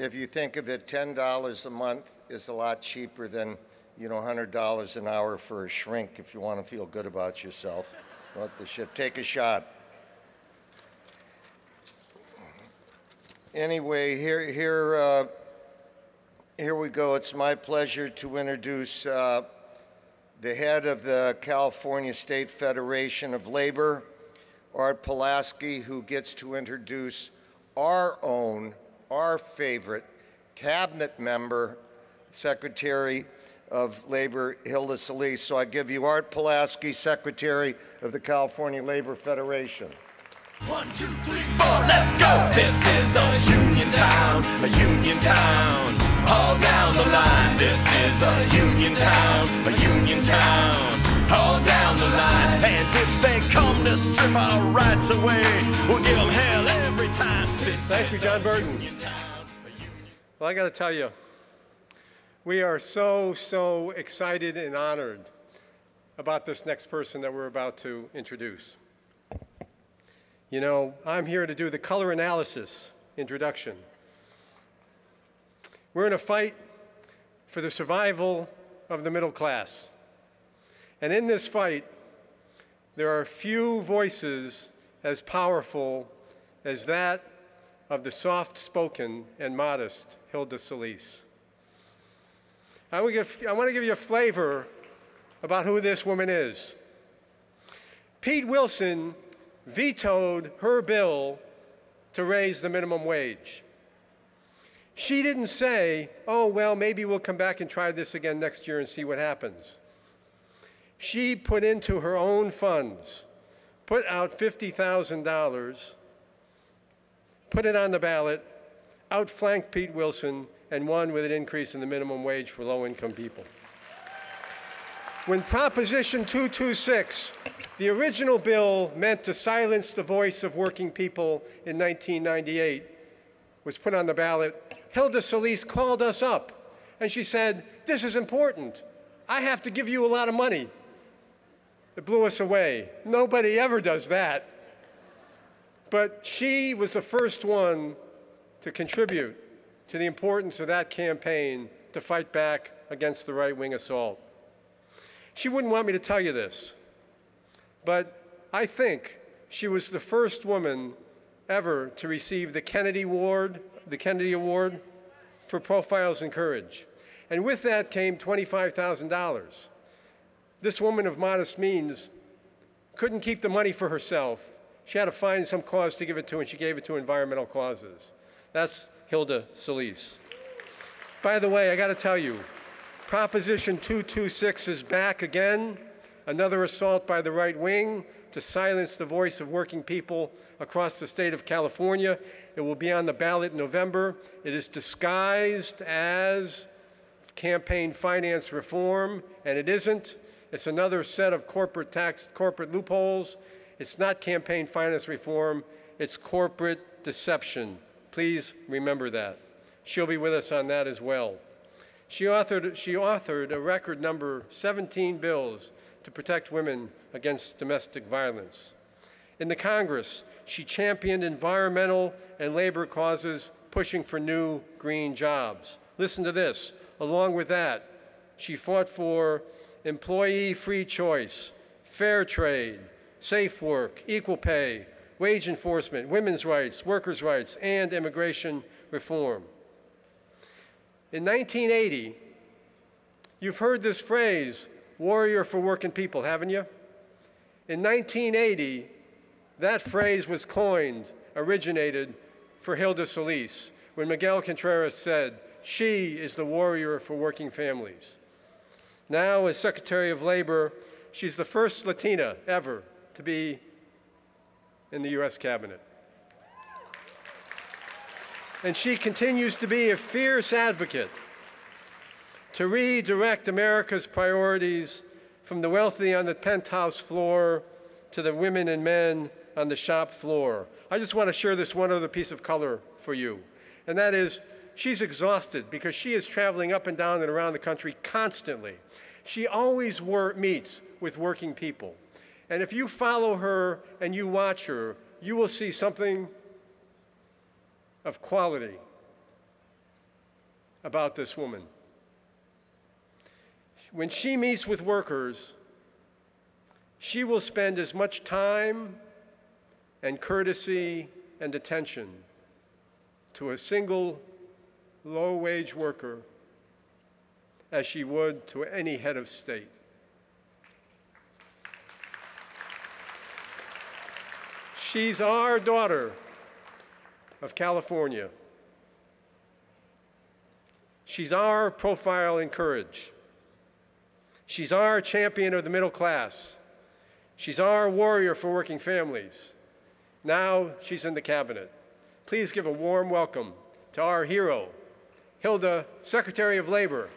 if you think of it, $10 a month is a lot cheaper than, $100 an hour for a shrink if you want to feel good about yourself. Let the ship take a shot. Anyway, here we go. It's my pleasure to introduce the head of the California State Federation of Labor, Art Pulaski, who gets to introduce our favorite cabinet member, Secretary of Labor, Hilda Solis. So I give you Art Pulaski, Secretary of the California Labor Federation. 1, 2, 3, 4, let's go! This is a union town, all down the line. This is a union town, all down the line. And if they come to strip our rights away, we'll give them hell every time. Thank you, John Burton. Well, I got to tell you, we are so excited and honored about this next person that we're about to introduce. I'm here to do the color analysis introduction. We're in a fight for the survival of the middle class. And in this fight, there are few voices as powerful as that of the soft-spoken and modest Hilda Solis. I want to give you a flavor about who this woman is. Pete Wilson vetoed her bill to raise the minimum wage. She didn't say, oh, well, maybe we'll come back and try this again next year and see what happens. She put into her own funds, put out $50,000, put it on the ballot, outflanked Pete Wilson, and won with an increase in the minimum wage for low-income people. When Proposition 226, the original bill meant to silence the voice of working people in 1998, was put on the ballot, Hilda Solis called us up, and she said, this is important. I have to give you a lot of money. It blew us away. Nobody ever does that. But she was the first one to contribute to the importance of that campaign to fight back against the right-wing assault. She wouldn't want me to tell you this, but I think she was the first woman ever to receive the Kennedy Award for Profiles in Courage. And with that came $25,000. This woman of modest means couldn't keep the money for herself. She had to find some cause to give it to, and she gave it to environmental causes. That's Hilda Solis. By the way, I got to tell you, Proposition 226 is back again, another assault by the right wing to silence the voice of working people across the state of California. It will be on the ballot in November. It is disguised as campaign finance reform, and it isn't. It's another set of corporate loopholes. It's not campaign finance reform. It's corporate deception. Please remember that. She'll be with us on that as well. She authored a record number 17 bills to protect women against domestic violence. In the Congress, she championed environmental and labor causes, pushing for new green jobs. Listen to this. Along with that, she fought for employee-free choice, fair trade, safe work, equal pay, wage enforcement, women's rights, workers' rights, and immigration reform. In 1980, you've heard this phrase, warrior for working people, haven't you? In 1980, that phrase was coined, originated for Hilda Solis, when Miguel Contreras said, she is the warrior for working families. Now, as Secretary of Labor, she's the first Latina ever to be in the U.S. cabinet. And she continues to be a fierce advocate to redirect America's priorities from the wealthy on the penthouse floor to the women and men on the shop floor. I just want to share this one other piece of color for you, and that is she's exhausted because she is traveling up and down and around the country constantly. She always meets with working people. And if you follow her and you watch her, you will see something of quality about this woman. When she meets with workers, she will spend as much time and courtesy and attention to a single low-wage worker as she would to any head of state. She's our daughter of California. She's our profile in courage. She's our champion of the middle class. She's our warrior for working families. Now she's in the cabinet. Please give a warm welcome to our hero, Hilda, Secretary of Labor,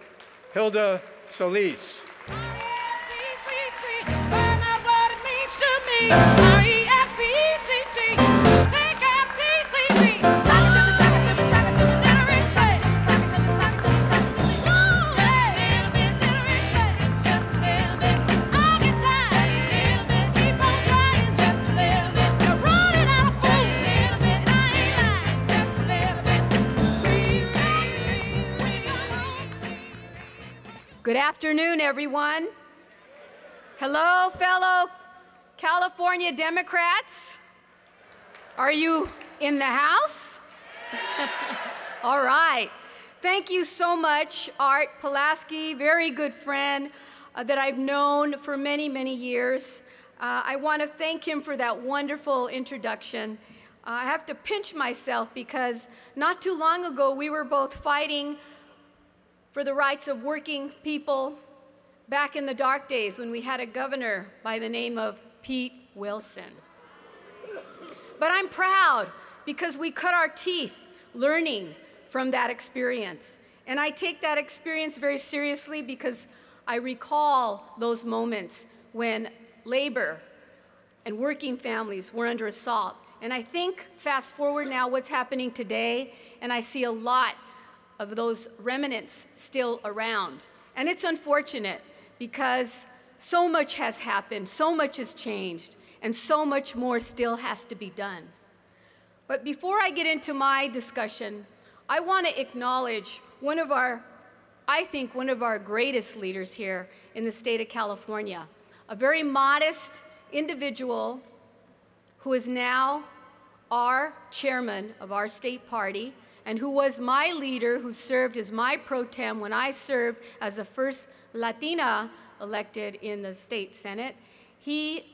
Hilda Solis. R-E-S-P-E-C-T, find out what it means to me. R-E-S-P-E-C-T, take out T-C-P. Sock it to me, sock it to me, sock it to me, little respect. Sock it to me, sock it to me, sock it to me. Little bit, little respect, just a little bit. I'll get tired, little bit. Keep on trying, just a little bit. You're running out of food, little bit. I ain't lying, just a little bit. Please don't leave me alone. Good afternoon, everyone. Hello, fellow California Democrats. Are you in the house? All right. Thank you so much, Art Pulaski, very good friend that I've known for many, many years. I want to thank him for that wonderful introduction. I have to pinch myself because not too long ago we were both fighting for the rights of working people back in the dark days when we had a governor by the name of Pete Wilson. But I'm proud because we cut our teeth learning from that experience. And I take that experience very seriously because I recall those moments when labor and working families were under assault. And I think, fast forward now, what's happening today, and I see a lot of those remnants still around. And it's unfortunate because so much has happened, so much has changed, and so much more still has to be done. But before I get into my discussion, I want to acknowledge I think one of our greatest leaders here in the state of California, a very modest individual who is now our chairman of our state party, and who was my leader, who served as my pro tem when I served as the first Latina elected in the state Senate. He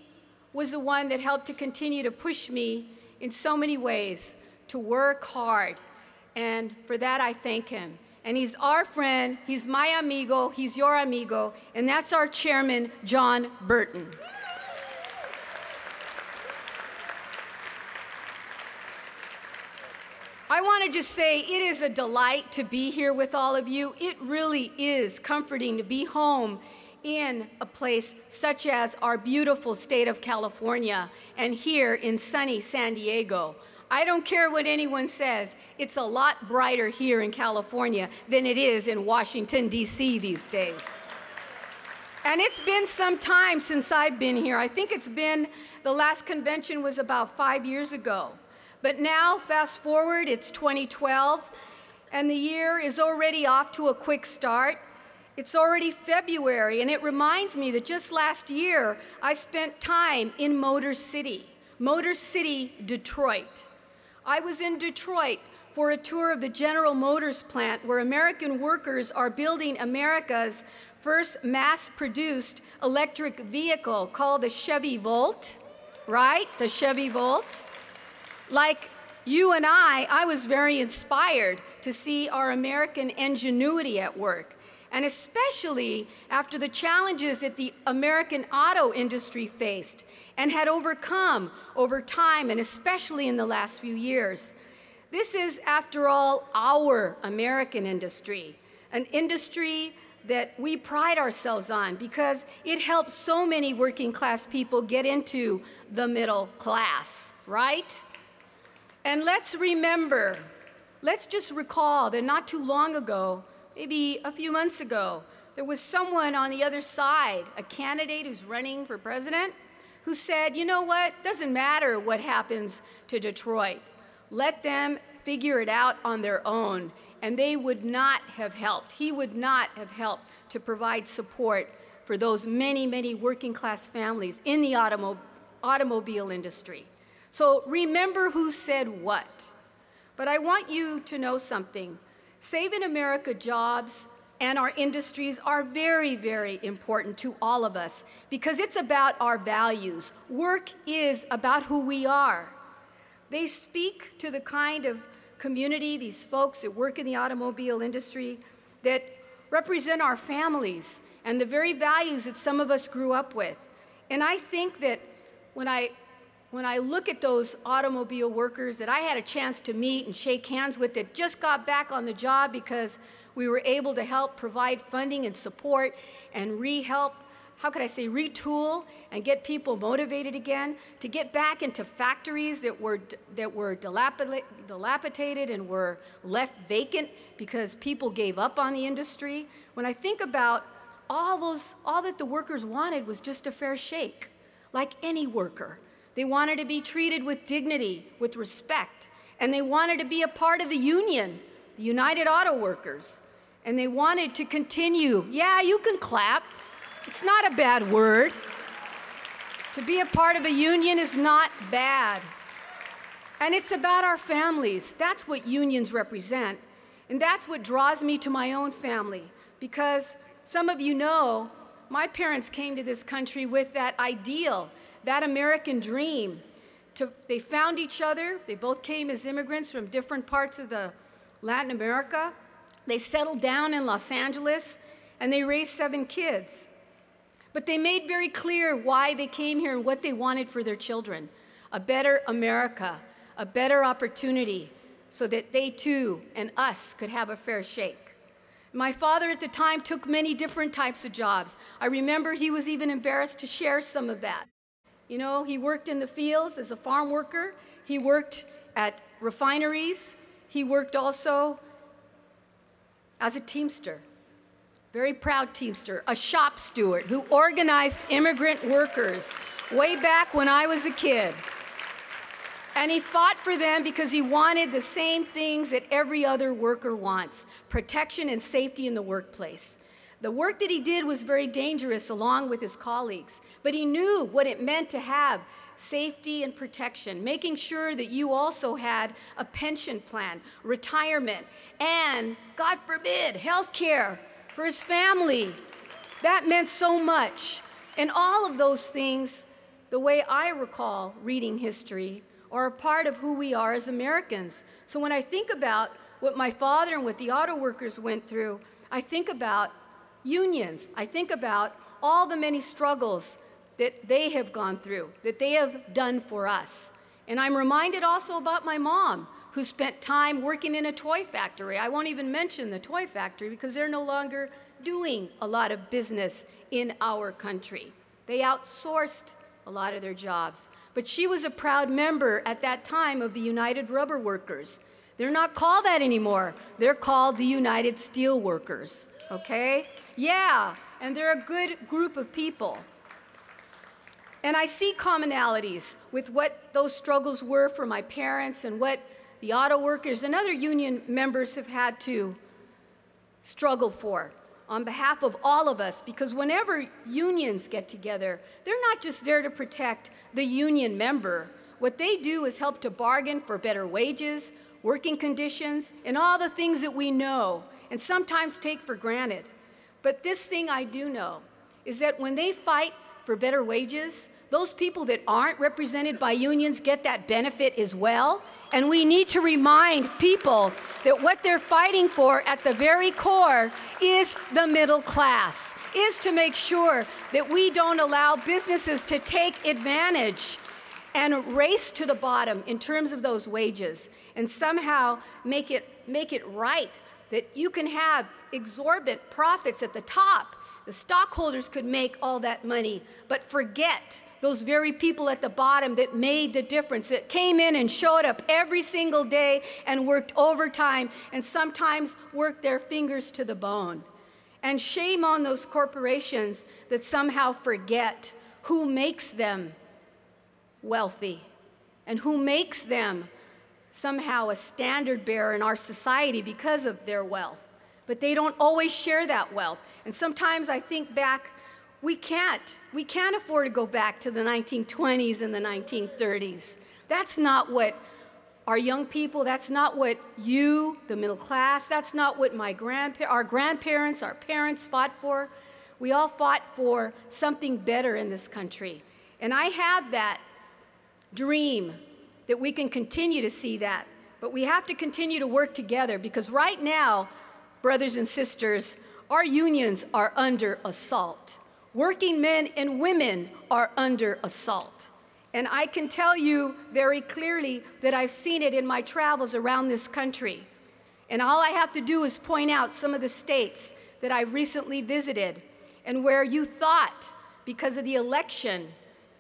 was the one that helped to continue to push me in so many ways to work hard, and for that I thank him. And he's our friend, he's my amigo, he's your amigo, and that's our chairman, John Burton. I want to just say it is a delight to be here with all of you. It really is comforting to be home in a place such as our beautiful state of California and here in sunny San Diego. I don't care what anyone says, it's a lot brighter here in California than it is in Washington, D.C. these days. And it's been some time since I've been here. I think the last convention was about 5 years ago. But now, fast forward, it's 2012, and the year is already off to a quick start. It's already February, and it reminds me that just last year, I spent time in Motor City, Detroit. I was in Detroit for a tour of the General Motors plant where American workers are building America's first mass-produced electric vehicle called the Chevy Volt, right? The Chevy Volt. Like you and I was very inspired to see our American ingenuity at work, and especially after the challenges that the American auto industry faced and had overcome over time, and especially in the last few years. This is, after all, our American industry, an industry that we pride ourselves on because it helps so many working class people get into the middle class, right? And let's just recall that not too long ago, maybe a few months ago, there was someone on the other side, a candidate who's running for president, who said, you know what, doesn't matter what happens to Detroit. Let them figure it out on their own. and they would not have helped. He would not have helped to provide support for those many, many working class families in the automobile industry. So remember who said what. But I want you to know something. Saving America jobs and our industries are very, very important to all of us because it's about our values. Work is about who we are. They speak to the kind of community, these folks that work in the automobile industry, that represent our families and the very values that some of us grew up with. And I think that when I look at those automobile workers that I had a chance to meet and shake hands with that just got back on the job because we were able to help provide funding and support and retool and get people motivated again to get back into factories that were dilapidated and were left vacant because people gave up on the industry. When I think about all that the workers wanted was just a fair shake, like any worker. They wanted to be treated with dignity, with respect, and they wanted to be a part of the union, the United Auto Workers, and they wanted to continue. Yeah, you can clap. It's not a bad word. To be a part of a union is not bad. And it's about our families. That's what unions represent. And that's what draws me to my own family. Because some of you know, my parents came to this country with that ideal, that American dream. They found each other. They both came as immigrants from different parts of Latin America. They settled down in Los Angeles, and they raised 7 kids. But they made very clear why they came here and what they wanted for their children. A better America, a better opportunity, so that they too and us could have a fair shake. My father at the time took many different types of jobs. I remember he was even embarrassed to share some of that. You know, he worked in the fields as a farm worker. He worked at refineries. He worked also as a teamster, very proud teamster, a shop steward who organized immigrant workers way back when I was a kid. And he fought for them because he wanted the same things that every other worker wants, protection and safety in the workplace. The work that he did was very dangerous along with his colleagues, but he knew what it meant to have safety and protection, making sure that you also had a pension plan, retirement, and, God forbid, health care for his family. That meant so much. And all of those things, the way I recall reading history, are a part of who we are as Americans. So when I think about what my father and what the auto workers went through, I think about unions. I think about all the many struggles that they have gone through, that they have done for us. And I'm reminded also about my mom, who spent time working in a toy factory. I won't even mention the toy factory because they're no longer doing a lot of business in our country. They outsourced a lot of their jobs. But she was a proud member at that time of the United Rubber Workers. They're not called that anymore. They're called the United Steel Workers, okay? Yeah, and they're a good group of people. And I see commonalities with what those struggles were for my parents and what the auto workers and other union members have had to struggle for on behalf of all of us, because whenever unions get together, they're not just there to protect the union member. What they do is help to bargain for better wages, working conditions, and all the things that we know and sometimes take for granted. But this thing I do know is that when they fight for better wages, those people that aren't represented by unions get that benefit as well. And we need to remind people that what they're fighting for at the very core is the middle class, is to make sure that we don't allow businesses to take advantage and race to the bottom in terms of those wages and somehow make it right that you can have exorbitant profits at the top. The stockholders could make all that money, but forget those very people at the bottom that made the difference, that came in and showed up every single day and worked overtime and sometimes worked their fingers to the bone. And shame on those corporations that somehow forget who makes them wealthy and who makes them somehow a standard bearer in our society because of their wealth. But they don't always share that wealth. And sometimes I think back, we can't afford to go back to the 1920s and the 1930s. That's not what our young people, that's not what you, the middle class, that's not what our grandparents, our parents fought for. We all fought for something better in this country. And I have that dream that we can continue to see that. But we have to continue to work together, because right now, brothers and sisters, our unions are under assault. Working men and women are under assault. And I can tell you very clearly that I've seen it in my travels around this country. And all I have to do is point out some of the states that I recently visited and where you thought, because of the election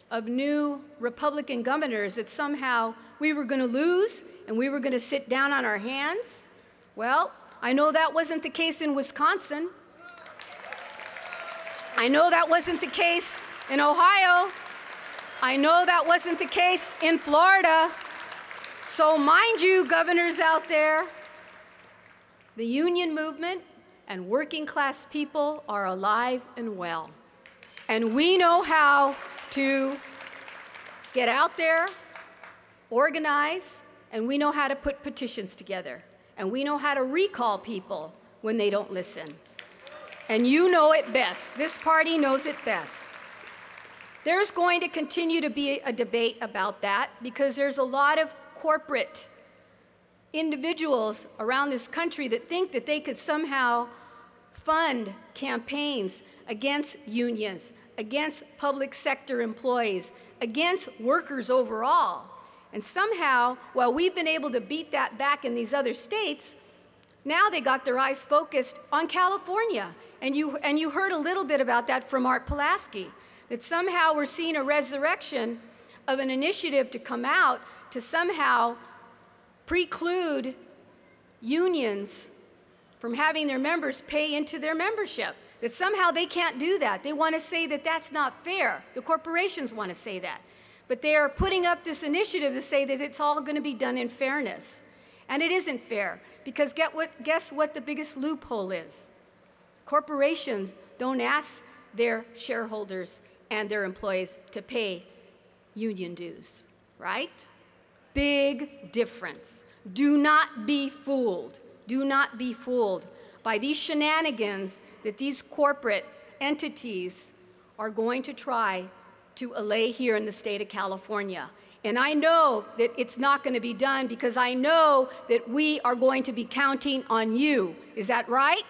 of new Republican governors, that somehow we were going to lose and we were going to sit down on our hands. Well, I know that wasn't the case in Wisconsin. I know that wasn't the case in Ohio. I know that wasn't the case in Florida. So mind you, governors out there, the union movement and working class people are alive and well. And we know how to get out there, organize, and we know how to put petitions together. And we know how to recall people when they don't listen. And you know it best. This party knows it best. There's going to continue to be a debate about that, because there's a lot of corporate individuals around this country that think that they could somehow fund campaigns against unions, against public sector employees, against workers overall. And somehow, while we've been able to beat that back in these other states, now they got their eyes focused on California. And you heard a little bit about that from Art Pulaski, that somehow we're seeing a resurrection of an initiative to come out to somehow preclude unions from having their members pay into their membership. That somehow they can't do that. They want to say that that's not fair. The corporations want to say that. But they are putting up this initiative to say that it's all going to be done in fairness. And it isn't fair, because guess what the biggest loophole is? Corporations don't ask their shareholders and their employees to pay union dues, right? Big difference. Do not be fooled. Do not be fooled by these shenanigans that these corporate entities are going to try to allay here in the state of California. And I know that it's not going to be done, because I know that we are going to be counting on you. Is that right?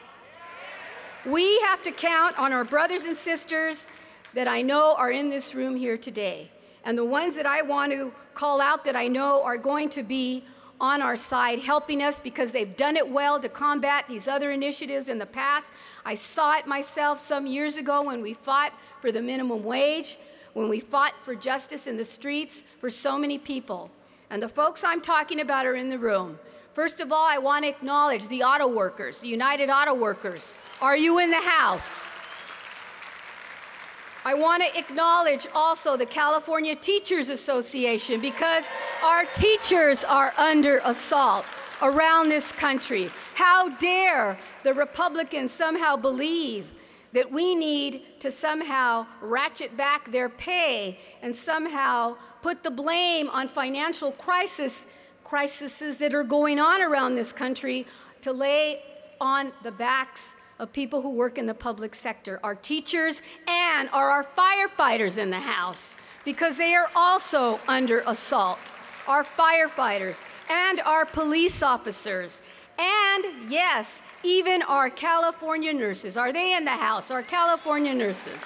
We have to count on our brothers and sisters that I know are in this room here today. And the ones that I want to call out that I know are going to be on our side, helping us, because they've done it well to combat these other initiatives in the past. I saw it myself some years ago when we fought for the minimum wage, when we fought for justice in the streets for so many people. And the folks I'm talking about are in the room. First of all, I want to acknowledge the auto workers, the United Auto Workers. Are you in the house? I want to acknowledge also the California Teachers Association, because our teachers are under assault around this country. How dare the Republicans somehow believe that we need to somehow ratchet back their pay and somehow put the blame on financial crises that are going on around this country to lay on the backs of people who work in the public sector, our teachers and our firefighters in the House, because they are also under assault. Our firefighters and our police officers, and yes, even our California nurses. Are they in the House? Our California nurses.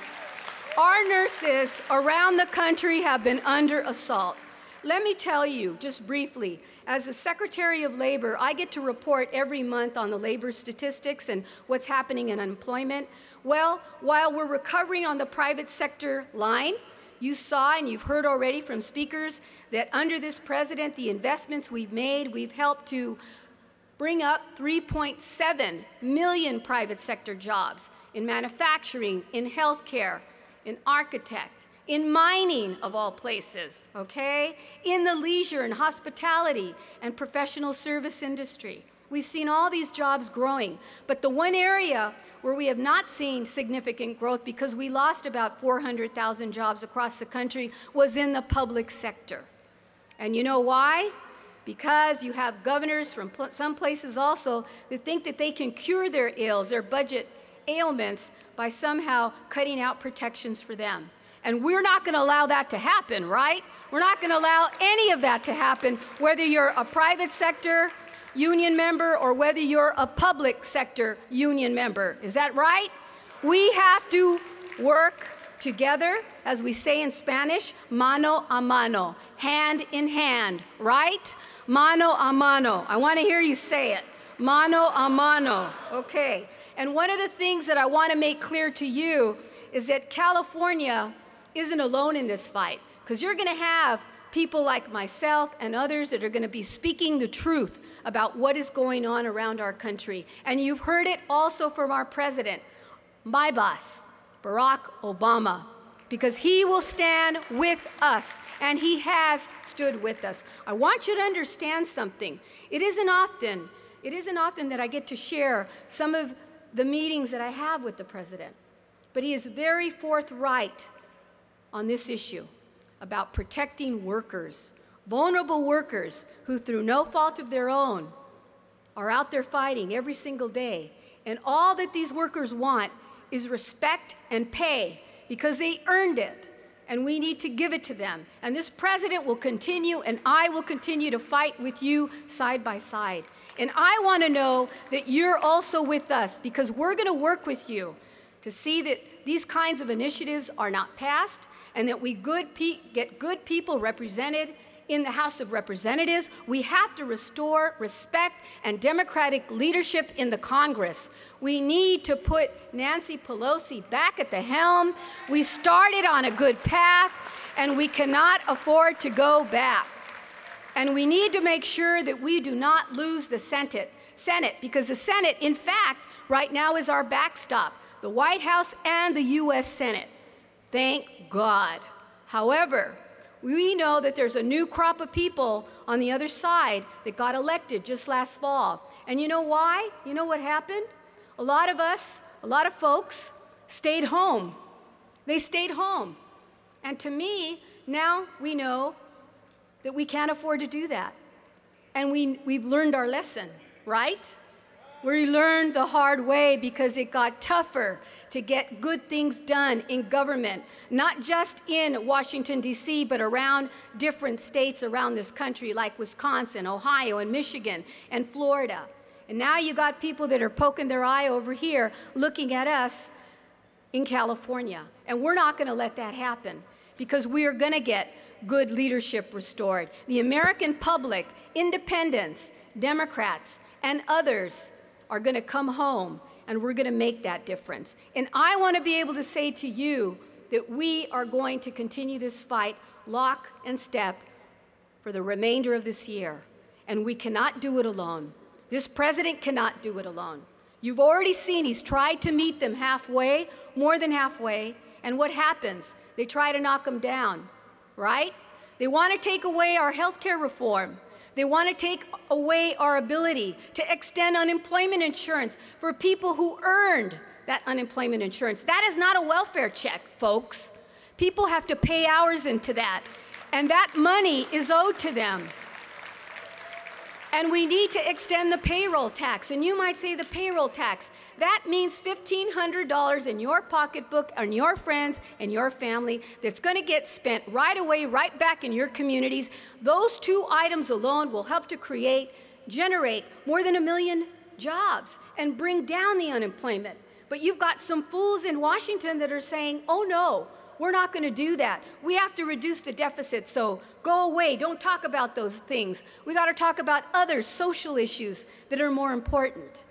Our nurses around the country have been under assault. Let me tell you, just briefly, as the Secretary of Labor, I get to report every month on the labor statistics and what's happening in unemployment. Well, while we're recovering on the private sector line, you saw and you've heard already from speakers that under this president, the investments we've made, we've helped to bring up 3.7 million private sector jobs in manufacturing, in healthcare, in architect, in mining of all places, okay? In the leisure and hospitality and professional service industry. We've seen all these jobs growing, but the one area where we have not seen significant growth because we lost about 400,000 jobs across the country was in the public sector. And you know why? Because you have governors from some places also that think that they can cure their ills, their budget ailments, by somehow cutting out protections for them. And we're not going to allow that to happen, right? We're not going to allow any of that to happen, whether you're a private sector union member or whether you're a public sector union member. Is that right? We have to work together, as we say in Spanish, mano a mano, hand in hand, right? Mano a mano. I want to hear you say it. Mano a mano. Okay. And one of the things that I want to make clear to you is that California isn't alone in this fight, because you're going to have people like myself and others that are going to be speaking the truth about what is going on around our country. And you've heard it also from our president, my boss, Barack Obama, because he will stand with us, and he has stood with us. I want you to understand something. It isn't often that I get to share some of the meetings that I have with the president, but he is very forthright on this issue about protecting workers, vulnerable workers who, through no fault of their own, are out there fighting every single day. And all that these workers want is respect and pay, because they earned it, and we need to give it to them. And this president will continue, and I will continue to fight with you side by side. And I want to know that you're also with us, because we're going to work with you to see that these kinds of initiatives are not passed, and that we get good people represented in the House of Representatives. We have to restore respect and democratic leadership in the Congress. We need to put Nancy Pelosi back at the helm. We started on a good path, and we cannot afford to go back. And we need to make sure that we do not lose the Senate, because the Senate, in fact, right now is our backstop, the White House and the U.S. Senate. Thank God. However, we know that there's a new crop of people on the other side that got elected just last fall. And you know why? You know what happened? A lot of folks stayed home. They stayed home. And to me, now we know that we can't afford to do that. And we've learned our lesson, right? We learned the hard way, because it got tougher to get good things done in government, not just in Washington, D.C., but around different states around this country, like Wisconsin, Ohio, and Michigan, and Florida. And now you got people that are poking their eye over here, looking at us in California. And we're not going to let that happen, because we are going to get good leadership restored. The American public, independents, Democrats, and others are going to come home, and we're going to make that difference. And I want to be able to say to you that we are going to continue this fight lock and step for the remainder of this year. And we cannot do it alone. This president cannot do it alone. You've already seen he's tried to meet them halfway, more than halfway, and what happens? They try to knock him down, right? They want to take away our health care reform. They want to take away our ability to extend unemployment insurance for people who earned that unemployment insurance. That is not a welfare check, folks. People have to pay hours into that, and that money is owed to them. And we need to extend the payroll tax. And you might say, the payroll tax, that means $1,500 in your pocketbook, on your friends and your family, that's going to get spent right away, right back in your communities. Those two items alone will help to generate more than 1 million jobs and bring down the unemployment. But you've got some fools in Washington that are saying, oh no, we're not going to do that. We have to reduce the deficit, so go away. Don't talk about those things. We got to talk about other social issues that are more important.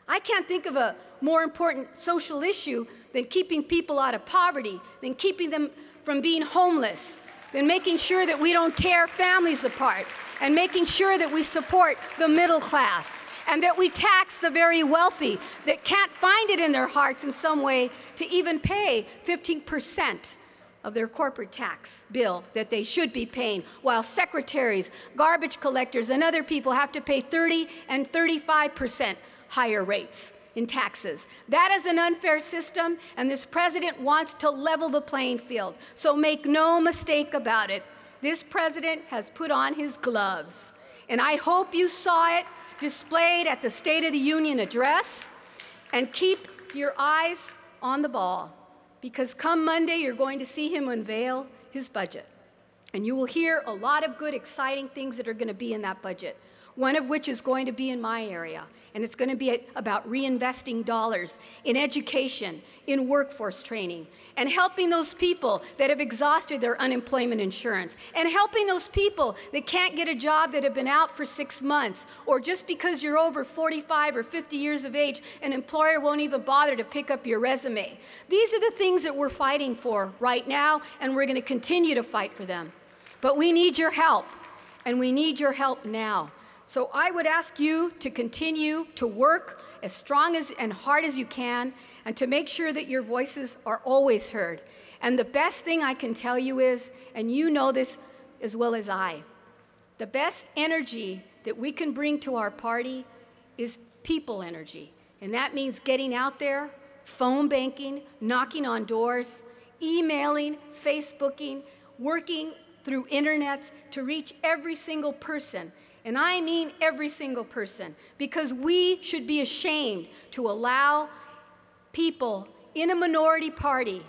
I can't think of a more important social issue than keeping people out of poverty, than keeping them from being homeless, than making sure that we don't tear families apart, and making sure that we support the middle class, and that we tax the very wealthy that can't find it in their hearts in some way to even pay 15% of their corporate tax bill that they should be paying, while secretaries, garbage collectors, and other people have to pay 30 and 35% higher rates in taxes. That is an unfair system, and this president wants to level the playing field. So make no mistake about it. This president has put on his gloves, and I hope you saw it displayed at the State of the Union address. And keep your eyes on the ball, because come Monday, you're going to see him unveil his budget. And you will hear a lot of good, exciting things that are going to be in that budget, one of which is going to be in my area. And it's going to be about reinvesting dollars in education, in workforce training, and helping those people that have exhausted their unemployment insurance, and helping those people that can't get a job that have been out for 6 months, or just because you're over 45 or 50 years of age, an employer won't even bother to pick up your resume. These are the things that we're fighting for right now, and we're going to continue to fight for them. But we need your help, and we need your help now. So I would ask you to continue to work as strong and hard as you can, and to make sure that your voices are always heard. And the best thing I can tell you is, and you know this as well as I, the best energy that we can bring to our party is people energy. And that means getting out there, phone banking, knocking on doors, emailing, Facebooking, working through internets to reach every single person. And I mean every single person, because we should be ashamed to allow people in a minority party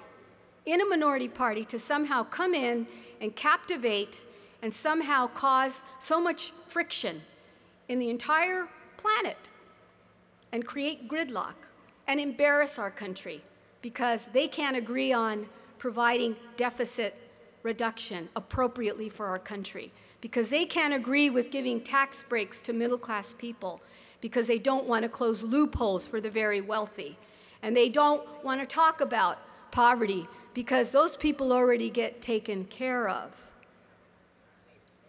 to somehow come in and captivate and somehow cause so much friction in the entire planet and create gridlock and embarrass our country because they can't agree on providing deficit reduction appropriately for our country, because they can't agree with giving tax breaks to middle-class people, because they don't want to close loopholes for the very wealthy. And they don't want to talk about poverty because those people already get taken care of.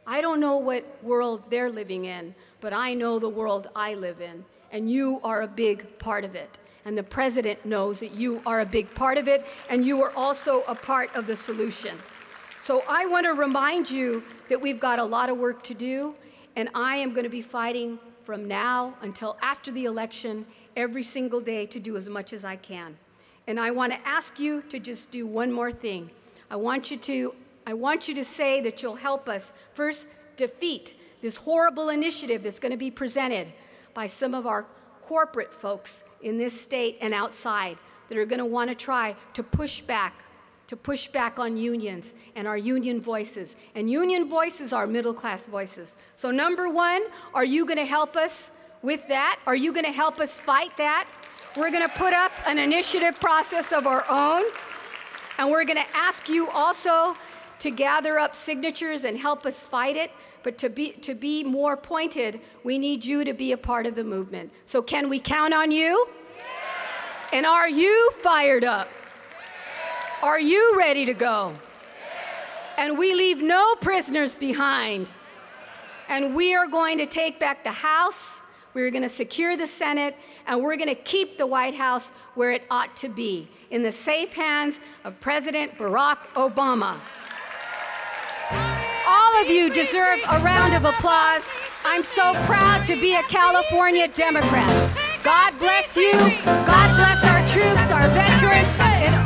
I don't know what world they're living in, but I know the world I live in, and you are a big part of it. And the president knows that you are a big part of it, and you are also a part of the solution. So I want to remind you that we've got a lot of work to do, and I am going to be fighting from now until after the election every single day to do as much as I can. And I want to ask you to just do one more thing. I want you to say that you'll help us first defeat this horrible initiative that's going to be presented by some of our corporate folks in this state and outside that are going to want to try to push back on unions and our union voices. And union voices are middle-class voices. So number one, are you going to help us with that? Are you going to help us fight that? We're going to put up an initiative process of our own, and we're going to ask you also to gather up signatures and help us fight it. But to be more pointed, we need you to be a part of the movement. So can we count on you? And are you fired up? Are you ready to go? And we leave no prisoners behind. And we are going to take back the House, we're going to secure the Senate, and we're going to keep the White House where it ought to be, in the safe hands of President Barack Obama. All of you deserve a round of applause. I'm so proud to be a California Democrat. God bless you. God bless our troops, our veterans, and